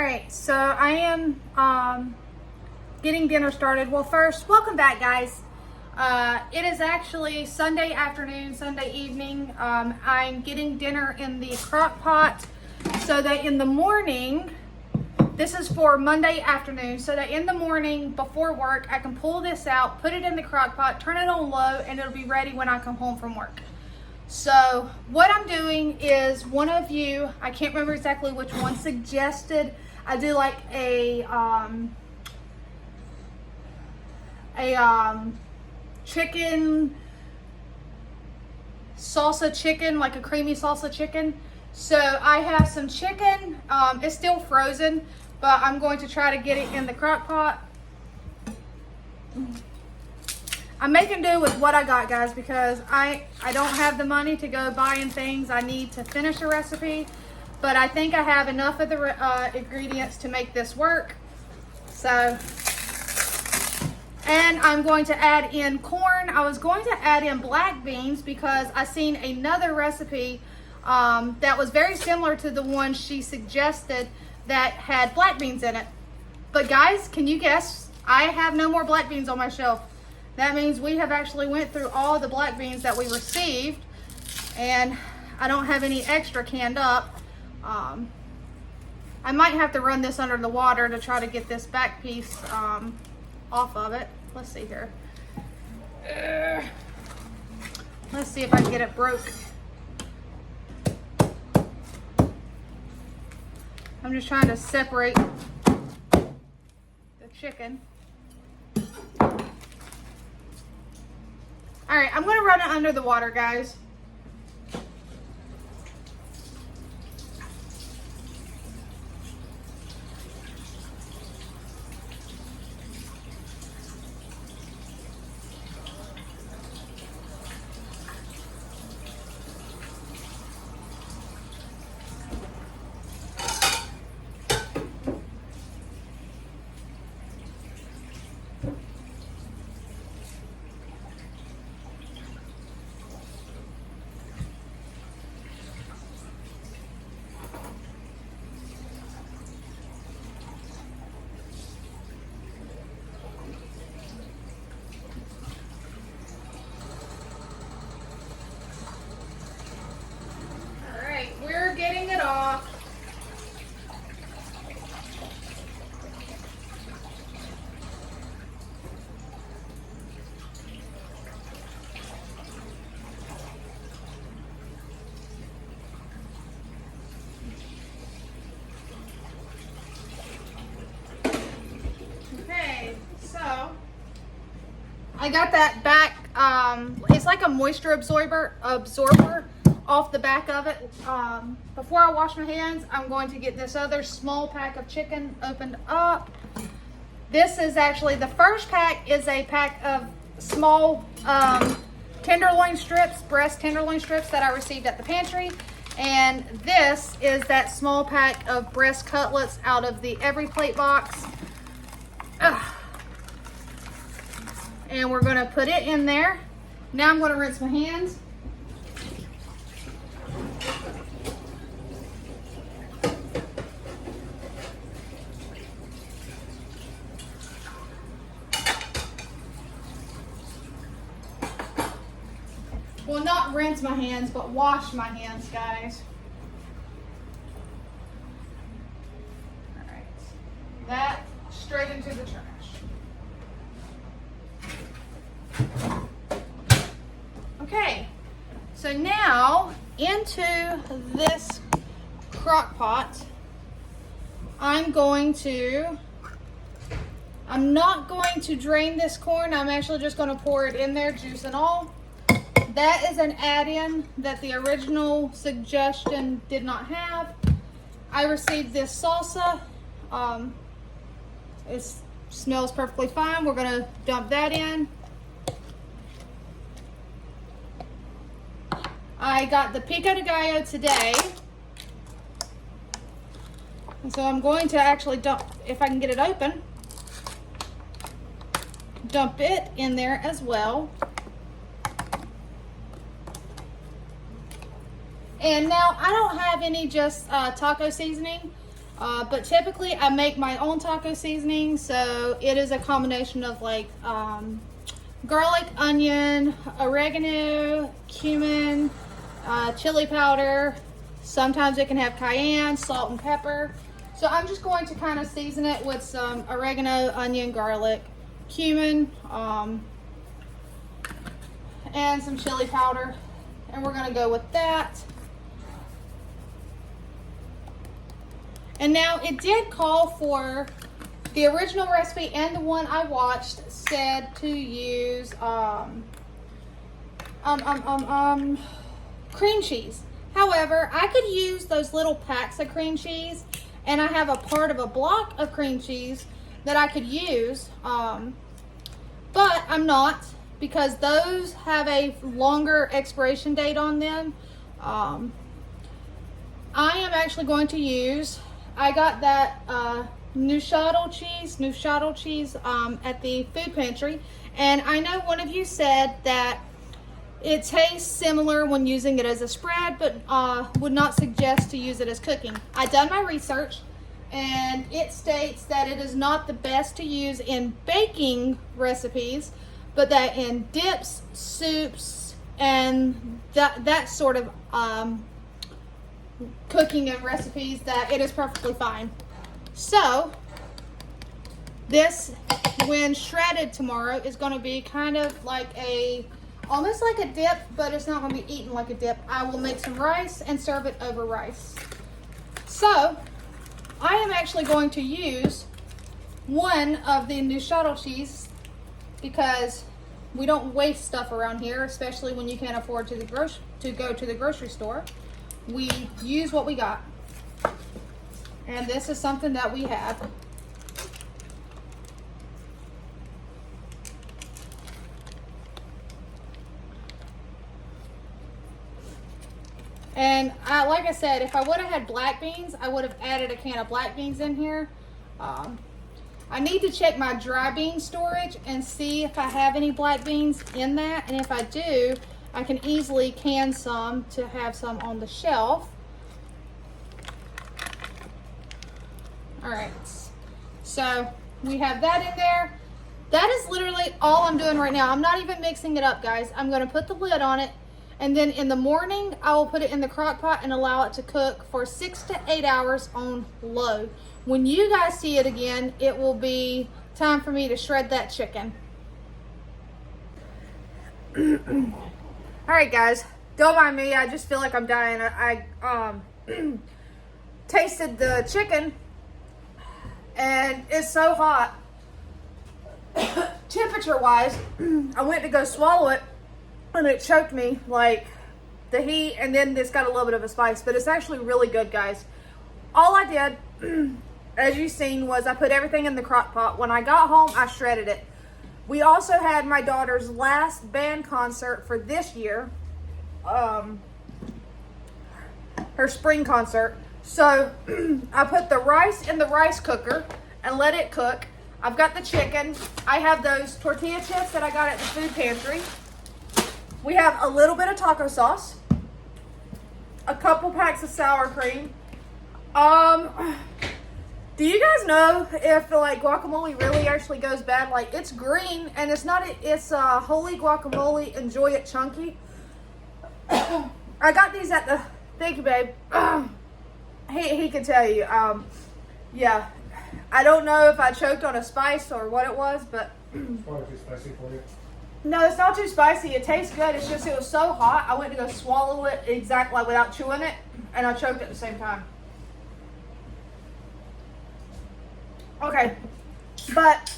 right, so I am getting dinner started. Well, first, welcome back, guys. It is actually Sunday afternoon, Sunday evening. I'm getting dinner in the crock pot so that in the morning, this is for Monday afternoon, so that in the morning before work, I can pull this out, put it in the crock pot, turn it on low, and it'll be ready when I come home from work. So what I'm doing is, one of you, I can't remember exactly which one, suggested I do like a chicken salsa chicken, like a creamy salsa chicken. So I have some chicken. It's still frozen, but I'm going to try to get it in the crock pot. I'm making do with what I got, guys, because I don't have the money to go buying things. I need to finish a recipe, but I think I have enough of the ingredients to make this work. So, and I'm going to add in corn. I was going to add in black beans because I seen another recipe that was very similar to the one she suggested that had black beans in it. But guys, can you guess? I have no more black beans on my shelf. That means we have actually went through all the black beans that we received, and I don't have any extra canned up. I might have to run this under the water to try to get this back piece off of it. Let's see here. Let's see if I can get it broke. I'm just trying to separate the chicken. All right, I'm gonna run it under the water, guys. We're getting it off. Okay, so I got that back. It's like a moisture absorber off the back of it. Before I wash my hands, I'm going to get this other small pack of chicken opened up. This is actually, the first pack is a pack of small tenderloin strips, breast tenderloin strips that I received at the pantry. And this is that small pack of breast cutlets out of the Every Plate box. And we're gonna put it in there. Now I'm gonna rinse my hands. Well, not rinse my hands, but wash my hands, guys. All right, that straight into the trash. Okay, so now into this crock pot, I'm not going to drain this corn. I'm actually just going to pour it in there, juice and all. That is an add-in that the original suggestion did not have. I received this salsa. It smells perfectly fine. We're gonna dump that in. I got the pico de gallo today. And so I'm going to actually dump, if I can get it open, dump it in there as well. And now I don't have any just taco seasoning. But typically I make my own taco seasoning, so it is a combination of like garlic, onion, oregano, cumin, chili powder. Sometimes it can have cayenne, salt, and pepper. So I'm just going to kind of season it with some oregano, onion, garlic, cumin, and some chili powder. And we're going to go with that. And now it did call for the original recipe, and the one I watched said to use cream cheese. However, I could use those little packs of cream cheese, and I have a part of a block of cream cheese that I could use, but I'm not, because those have a longer expiration date on them. I am actually going to use, I got that Neufchâtel cheese at the food pantry, and I know one of you said that it tastes similar when using it as a spread, but would not suggest to use it as cooking. I done my research, and it states that it is not the best to use in baking recipes, but that in dips, soups, and that sort of cooking and recipes, that it is perfectly fine. So this, when shredded tomorrow, is going to be kind of like almost like a dip, but it's not going to be eaten like a dip. I will make some rice and serve it over rice. So I am actually going to use one of the Neufchâtel cheese, because we don't waste stuff around here, especially when you can't afford to go to the grocery store. We use what we got. And this is something that we have. And like I said, if I would have had black beans, I would have added a can of black beans in here. I need to check my dry bean storage and see if I have any black beans in that. And if I do, I can easily can some to have some on the shelf. All right, so we have that in there. That is literally all I'm doing right now. I'm not even mixing it up, guys. I'm gonna put the lid on it, and then in the morning, I will put it in the crock pot and allow it to cook for 6 to 8 hours on low. When you guys see it again, it will be time for me to shred that chicken. All right, guys, don't mind me. I just feel like I'm dying. I tasted the chicken, and it's so hot. Temperature-wise, I went to go swallow it, and it choked me, like the heat, and then it's got a little bit of a spice, but it's actually really good, guys. All I did, as you've seen, was I put everything in the crock pot. When I got home, I shredded it. We also had my daughter's last band concert for this year, her spring concert. So I put the rice in the rice cooker and let it cook. I've got the chicken. I have those tortilla chips that I got at the food pantry. We have a little bit of taco sauce, a couple packs of sour cream. Do you guys know if like guacamole really actually goes bad? Like, it's green, and it's not, it's holy guacamole, enjoy it chunky. I got these at the, thank you, babe. He can tell you. Yeah, I don't know if I choked on a spice or what it was, but It's probably too spicy for you. no, it's not too spicy. It tastes good. It's just, it was so hot. I went to go swallow it exactly without chewing it, and I choked at the same time. Okay, but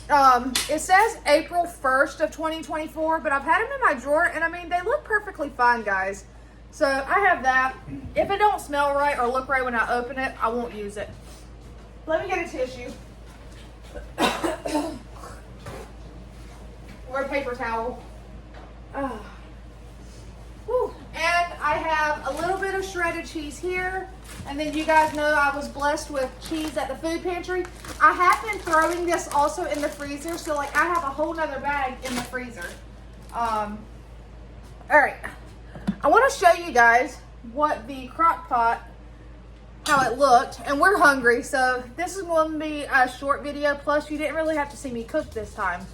it says April 1st of 2024, but I've had them in my drawer, and I mean, they look perfectly fine, guys. So I have that. If it don't smell right or look right when I open it, I won't use it. Let me get a tissue. Or a paper towel. Whew. And I have a little bit of shredded cheese here. And then you guys know I was blessed with cheese at the food pantry. I have been throwing this also in the freezer. So like I have a whole nother bag in the freezer. All right. I want to show you guys what the crock pot how it looked, and we're hungry, so this is going to be a short video. Plus, you didn't really have to see me cook this time.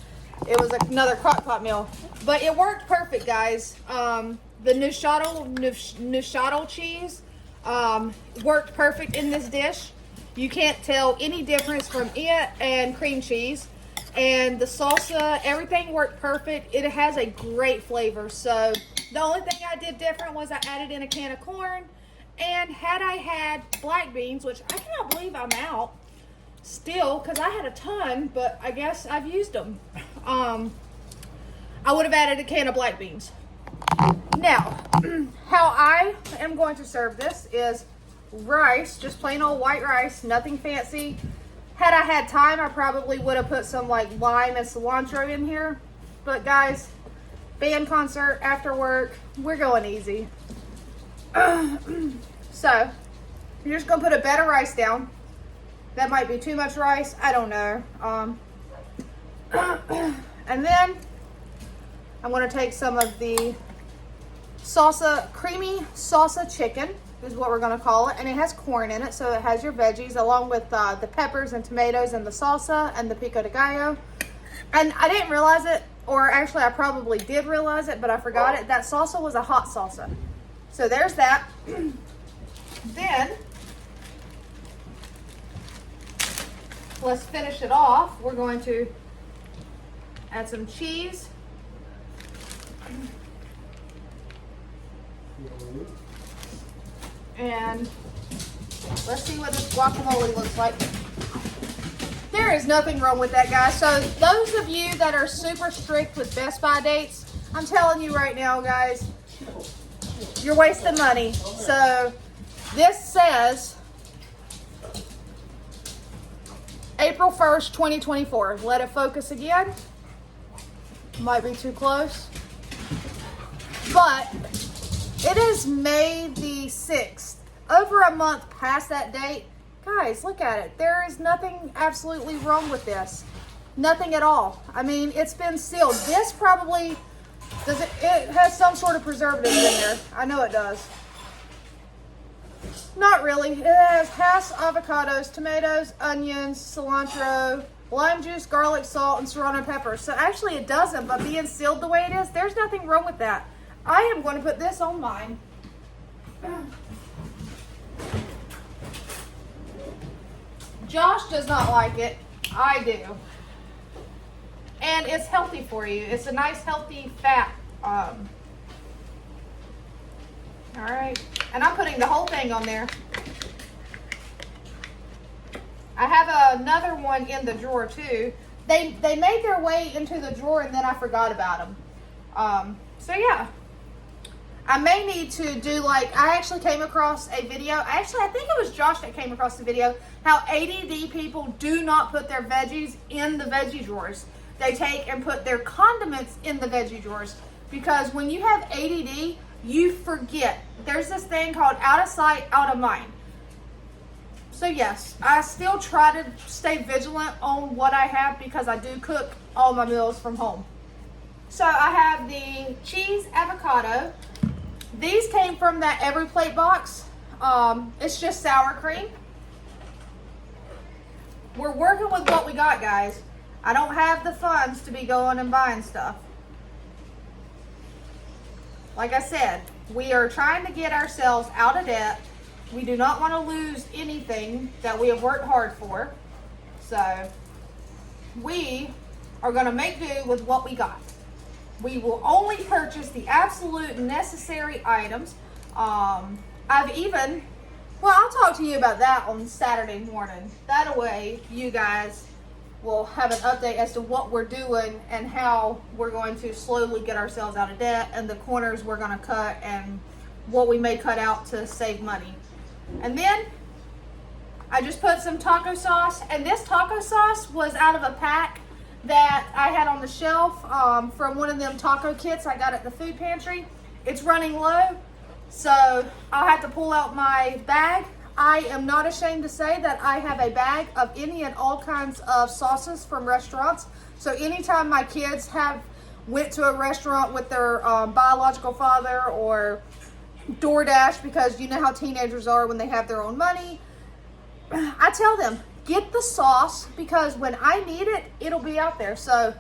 It was another crock pot meal, but it worked perfect, guys. The Neuchâtel cheese worked perfect in this dish. You can't tell any difference from it and cream cheese. And the salsa, everything worked perfect. It has a great flavor. So the only thing I did different was I added in a can of corn. And had I had black beans, which I cannot believe I'm out still, because I had a ton, but I guess I've used them. I would have added a can of black beans. Now, how I am going to serve this is rice, just plain old white rice, nothing fancy. Had I had time, I probably would have put some like lime and cilantro in here. But guys, band concert after work, we're going easy. So, you're just gonna put a bed of rice down. That might be too much rice, I don't know. And then I'm gonna take some of the salsa, creamy salsa chicken is what we're gonna call it, and it has corn in it, so it has your veggies along with the peppers and tomatoes and the salsa and the pico de gallo. And I didn't realize it, or actually I probably did realize it, but I forgot it. That salsa was a hot salsa. So there's that. Then let's finish it off. We're going to add some cheese. And let's see what this guacamole looks like. There is nothing wrong with that, guys. So those of you that are super strict with Best Buy dates, I'm telling you right now, guys, you're wasting money. So this says April 1st, 2024. Let it focus again. Might be too close. But it is May the 6th. Over a month past that date. Guys, look at it. There is nothing absolutely wrong with this. Nothing at all. I mean, it's been sealed. This probably, it has some sort of preservatives in there. I know it does. Not really. It has avocados, tomatoes, onions, cilantro, lime juice, garlic, salt, and serrano pepper. So actually it doesn't, but being sealed the way it is, there's nothing wrong with that. I am going to put this on mine. Josh does not like it. I do. And it's healthy for you. It's a nice healthy fat. Alright. And I'm putting the whole thing on there. I have another one in the drawer too. They made their way into the drawer and then I forgot about them. So yeah. I may need to do like, I actually came across a video. I think it was Josh that came across the video. How ADD people do not put their veggies in the veggie drawers. They take and put their condiments in the veggie drawers. Because when you have ADD, you forget. There's this thing called out of sight, out of mind. So yes, I still try to stay vigilant on what I have because I do cook all my meals from home. So I have the cheese avocado. These came from that Every Plate box. It's just sour cream. We're working with what we got, guys. I don't have the funds to be going and buying stuff. Like I said, we are trying to get ourselves out of debt. We do not want to lose anything that we have worked hard for. So we are going to make do with what we got. We will only purchase the absolute necessary items. I've even, well, I'll talk to you about that on Saturday morning. That way you guys will have an update as to what we're doing and how we're going to slowly get ourselves out of debt and the corners we're going to cut and what we may cut out to save money. And then I just put some taco sauce, and this taco sauce was out of a pack that I had on the shelf from one of them taco kits I got at the food pantry. It's running low, so I'll have to pull out my bag. I am not ashamed to say that I have a bag of any and all kinds of sauces from restaurants. So anytime my kids went to a restaurant with their biological father or DoorDash because you know how teenagers are when they have their own money. I tell them, get the sauce because when I need it, it'll be out there. So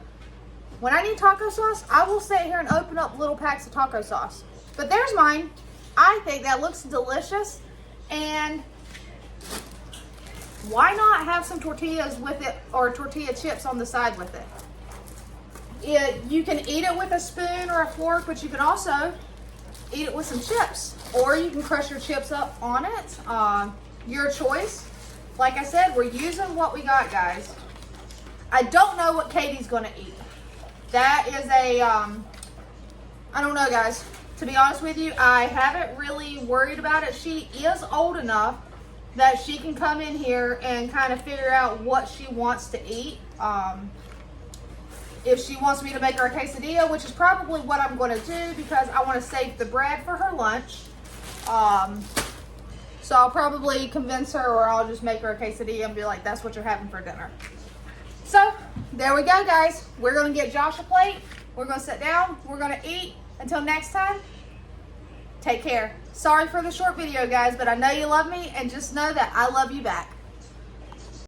when I need taco sauce, I will sit here and open up little packs of taco sauce. But there's mine. I think that looks delicious. And why not have some tortillas with it or tortilla chips on the side with it? You can eat it with a spoon or a fork, but you can also eat it with some chips. Or you can crush your chips up on it. Your choice. Like I said, we're using what we got, guys. I don't know what Katie's going to eat. That is a, I don't know, guys. To be honest with you, I haven't really worried about it. She is old enough that she can come in here and kind of figure out what she wants to eat. If she wants me to make her a quesadilla, which is probably what I'm going to do because I want to save the bread for her lunch. So I'll probably convince her, or I'll just make her a quesadilla and be like, that's what you're having for dinner. So there we go, guys. We're going to get Josh a plate. We're going to sit down. We're going to eat. Until next time, take care. Sorry for the short video, guys, but I know you love me, and just know that I love you back.